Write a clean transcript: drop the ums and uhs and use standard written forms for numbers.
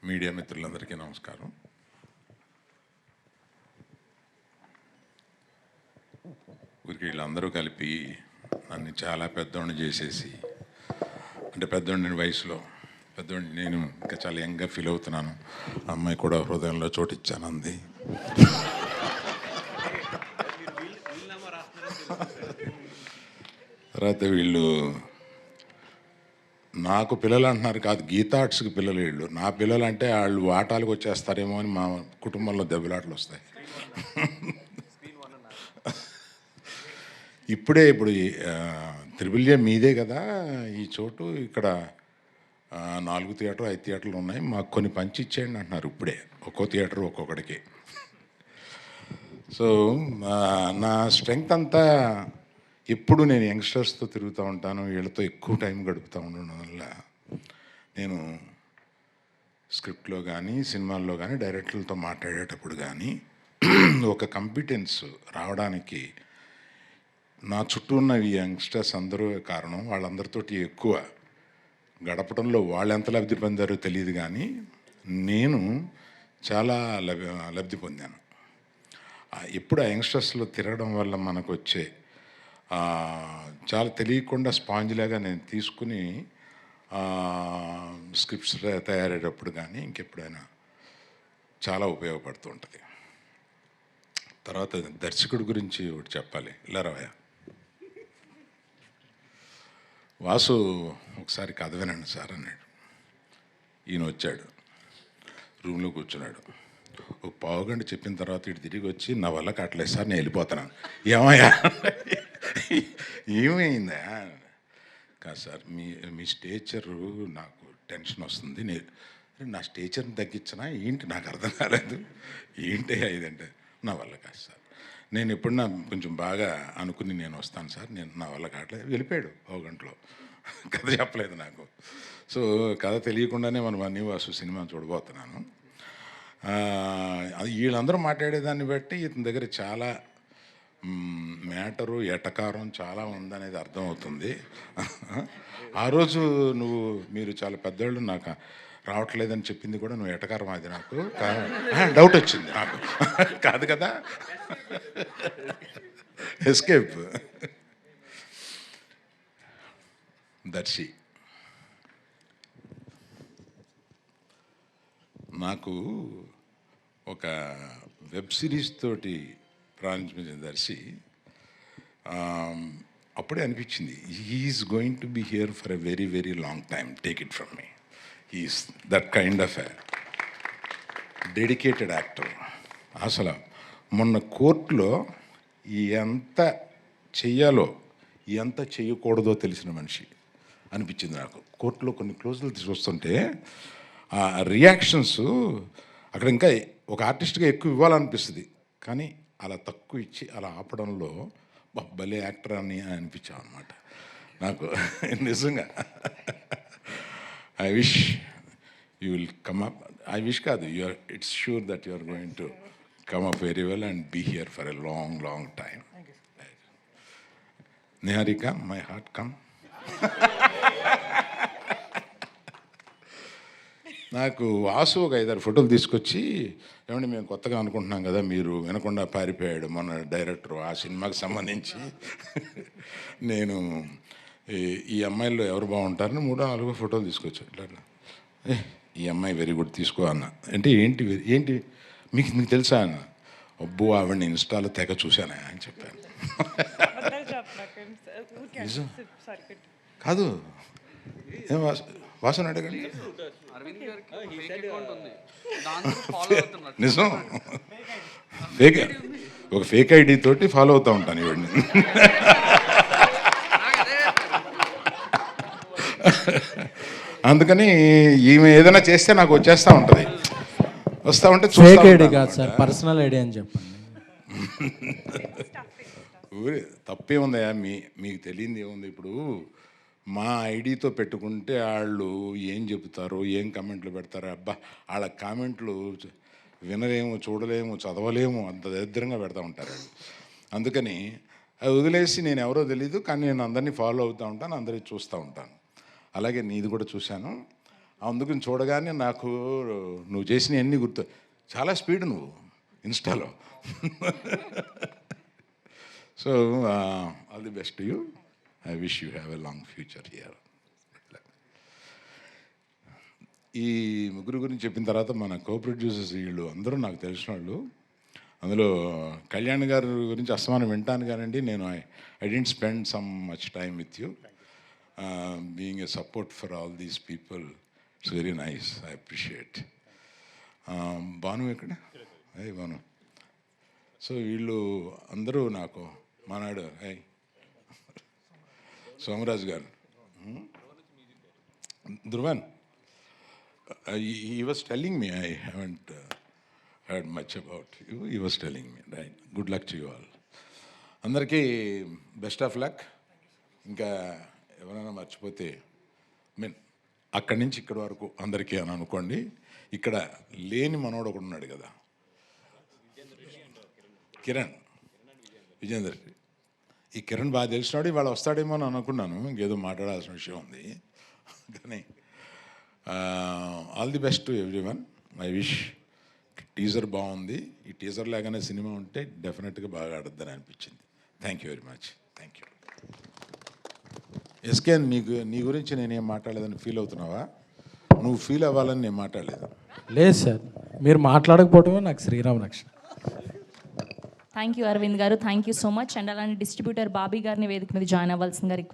Media మిత్రులందరికీ నమస్కారం. ఊరికి వీళ్ళందరూ కలిపి నన్ను చాలా పెద్దోడిని చేసేసి, అంటే పెద్దోడిని వయసులో పెద్దోడిని, నేను ఇంకా చాలా యంగ్గా ఫీల్ అవుతున్నాను. అమ్మాయి కూడా హృదయంలో చోటిచ్చాను అంది. తర్వాత వీళ్ళు నాకు పిల్లలు అంటున్నారు, కాదు గీతా ఆర్ట్స్కి పిల్లలు వీళ్ళు. నా పిల్లలు అంటే వాళ్ళు ఆటాలకు వచ్చేస్తారేమో అని మా కుటుంబంలో దెబ్బలాటలు వస్తాయి. ఇప్పుడు త్రిబుల్ ఏ మీదే కదా ఈ చోటు, ఇక్కడ 4 థియేటర్లు 5 థియేటర్లు ఉన్నాయి, మాకు కొన్ని పంచి ఇచ్చేయండి అంటున్నారు ఇప్పుడే, ఒక్కో థియేటర్ ఒక్కొక్కడికి. సో నా స్ట్రెంగ్త్ అంతా ఎప్పుడు నేను యంగ్స్టర్స్తో తిరుగుతూ ఉంటాను, వీళ్ళతో ఎక్కువ టైం గడుపుతూ ఉండడం వల్ల నేను స్క్రిప్ట్లో కానీ సినిమాల్లో కానీ డైరెక్టర్లతో మాట్లాడేటప్పుడు కానీ ఒక కాంపిటెన్స్ రావడానికి నా చుట్టూ ఉన్న ఈ యంగ్స్టర్స్ అందరూ కారణం. వాళ్ళందరితోటి ఎక్కువ గడపడంలో వాళ్ళు ఎంత లబ్ధి పొందారో తెలియదు, కానీ నేను చాలా లబ్ధి పొందాను. ఎప్పుడు ఆ యంగ్స్టర్స్లో తిరగడం వల్ల మనకు వచ్చే చాలా తెలియకుండా స్పాంజ్లాగా నేను తీసుకుని స్క్రిప్ట్స్ తయారయ్యేటప్పుడు కానీ ఇంకెప్పుడైనా చాలా ఉపయోగపడుతూ ఉంటుంది. తర్వాత దర్శకుడి గురించి ఒకటి చెప్పాలి. ఇలా రావయ్య వాసు, ఒకసారి కథ వినండి సార్ అన్నాడు. ఈయన వచ్చాడు, రూమ్లో కూర్చున్నాడు. ఒక పావుగంట చెప్పిన తర్వాత ఇటు తిరిగి వచ్చి, నా వల్ల కట్టలేదు సార్, నేను వెళ్ళిపోతున్నాను. ఏమయ్యా ఏమైందా? కాదు సార్, మీ స్టేచరు నాకు టెన్షన్ వస్తుంది, నా స్టేచర్ని తగ్గించినా ఏంటి నాకు అర్థం కాలేదు. ఏంటి ఇదంటే, నా వల్ల కాదు సార్, నేను ఎప్పుడన్నా కొంచెం బాగా అనుకుని నేను వస్తాను సార్, నా వల్ల కావట్లేదు. వెళ్ళిపోయాడు ఒక గంటలో. కథ చెప్పలేదు నాకు. సో కథ తెలియకుండానే మనం అన్నీ వాసు సినిమా చూడబోతున్నాను. వీళ్ళందరూ మాట్లాడేదాన్ని బట్టి ఇతని దగ్గర చాలా మ్యాటరు ఎటకారం చాలా ఉందనేది అర్థమవుతుంది. ఆ రోజు మీరు చాలా పెద్దవాళ్ళు, నాకు రావట్లేదని చెప్పింది కూడా నువ్వు ఎటకారం, అది నాకు డౌట్ వచ్చింది నాకు. కాదు కదా, ఎస్కేప్. దర్శి నాకు ఒక వెబ్ సిరీస్ తోటి ప్రారంభించిన దర్శి అప్పుడే అనిపించింది, he's going to be here for a very very long time, take it from me. He's that kind of a dedicated actor. అసలు మొన్న కోర్టులో ఎంత చెయ్యాలో ఎంత చేయకూడదో తెలిసిన మనిషి అనిపించింది నాకు. కోర్టులో కొన్ని క్లోజులు చూస్తుంటే ఆ రియాక్షన్స్ అక్కడ ఇంకా ఒక ఆర్టిస్ట్గా ఎక్కువ ఇవ్వాలనిపిస్తుంది, కానీ అలా తక్కువ ఇచ్చి అలా ఆపడంలో భలే యాక్టర్ అని అనిపించాం అనమాట నాకు. నిజంగా I wish you will come up. I wish కాదు, it's sure that you are going to come up very well and be here for a long, long time. Niharika, my heart come. నాకు వాసు ఒక 5-6 ఫోటోలు తీసుకొచ్చి, ఏమంటే మేము కొత్తగా అనుకుంటున్నాం కదా, మీరు వినకుండా పారిపోయాడు మొన్న డైరెక్టర్ ఆ సినిమాకి సంబంధించి. నేను ఈ అమ్మాయిల్లో ఎవరు బాగుంటారని 3-4 ఫోటోలు తీసుకొచ్చి, ఇట్లా ఈ అమ్మాయి వెరీ గుడ్ తీసుకో అన్న. అంటే ఏంటి మీకు తెలుసా అన్న. అబ్బో, ఆవిడని ఇన్స్టాలో తెగ చూశానా అని చెప్పాను. నిజం కాదు, ఏం వాసన అడగండి. నిజం, ఒక ఫేక్ ఐడి తోటి ఫాలో అవుతూ ఉంటాను ఈవిడ్ని. అందుకని ఈమె ఏదైనా చేస్తే నాకు వచ్చేస్తూ ఉంటుంది, వస్తూ ఉంటే ఫేక్ ఐడి కాదు సార్, పర్సనల్ ఐడి అని చెప్పండి. తప్పే ఉందయా, మీకు తెలియంది ఏముంది. ఇప్పుడు మా ఐడితో పెట్టుకుంటే వాళ్ళు ఏం చెబుతారో, ఏం కామెంట్లు పెడతారో, అబ్బా వాళ్ళ కామెంట్లు వినలేము, చూడలేము, చదవలేము, అంత దరిద్రంగా పెడతా ఉంటారు వాళ్ళు. అందుకని అది వదిలేసి, నేను ఎవరో తెలీదు కానీ నేను అందరినీ ఫాలో అవుతూ ఉంటాను, అందరినీ చూస్తూ ఉంటాను. అలాగే నీది కూడా చూశాను. అందుకని చూడగానే నాకు నువ్వు చేసిన అన్నీ గుర్తు. చాలా స్పీడ్ నువ్వు ఇన్స్టాలో. So all the best you. I wish you have a long future here. ఈ ముగ్గురు గురించి చెప్పిన తర్వాత మన కో ప్రొడ్యూసర్స్ వీళ్ళు అందరూ నాకు తెలిసిన వాళ్ళు. అందులో కళ్యాణ్ గారి గురించి అస్తమానం వింటాను కానండి, నేను I don't spend some much time with you. Being a support for all these people, it's very nice, I appreciate. Bhanu ఎక్కడ? అయ్యి భాను. సో వీళ్ళు అందరూ నాకు మానాడు. సోమరాజు గారు, Dhruvan, he was telling me, I haven't heard much about you. He was telling me, right? Good luck to you all. అందరికీ best of luck. ఇంకా ఎవరైనా మర్చిపోతే అక్కడి నుంచి ఇక్కడి వరకు అందరికీ అని అనుకోండి. ఇక్కడ లేని మనోడు ఒకడు ఉన్నాడు కదా, కిరణ్, విజేందర్. ఈ కిరణ్ బాగా తెలిసినాడు, ఇవాళ వస్తాడేమో అని అనుకున్నాను. ఇంకేదో మాట్లాడాల్సిన విషయం ఉంది కానీ all the best to every one. I wish. Teaser బాగుంది. ఈ టీజర్ లాగానే సినిమా ఉంటే డెఫినెట్గా బాగా ఆడద్దని అనిపించింది. Thank you very much. Thank you. SK, నీ గురించి నేనేం మాట్లాడలేదని ఫీల్ అవుతున్నావా? నువ్వు ఫీల్ అవ్వాలని నేను మాట్లాడలేదు. లేదు సార్, మీరు మాట్లాడకపోవటమే నాకు శ్రీరామ రక్షణ. థ్యాంక్ యూ అరవింద్ గారు, thank you so much. And అలానే డిస్ట్రిబ్యూటర్ బాబీ గారిని వేదిక మీద జాయిన్ అవ్వాల్సిందిగా రిక్వెస్ట్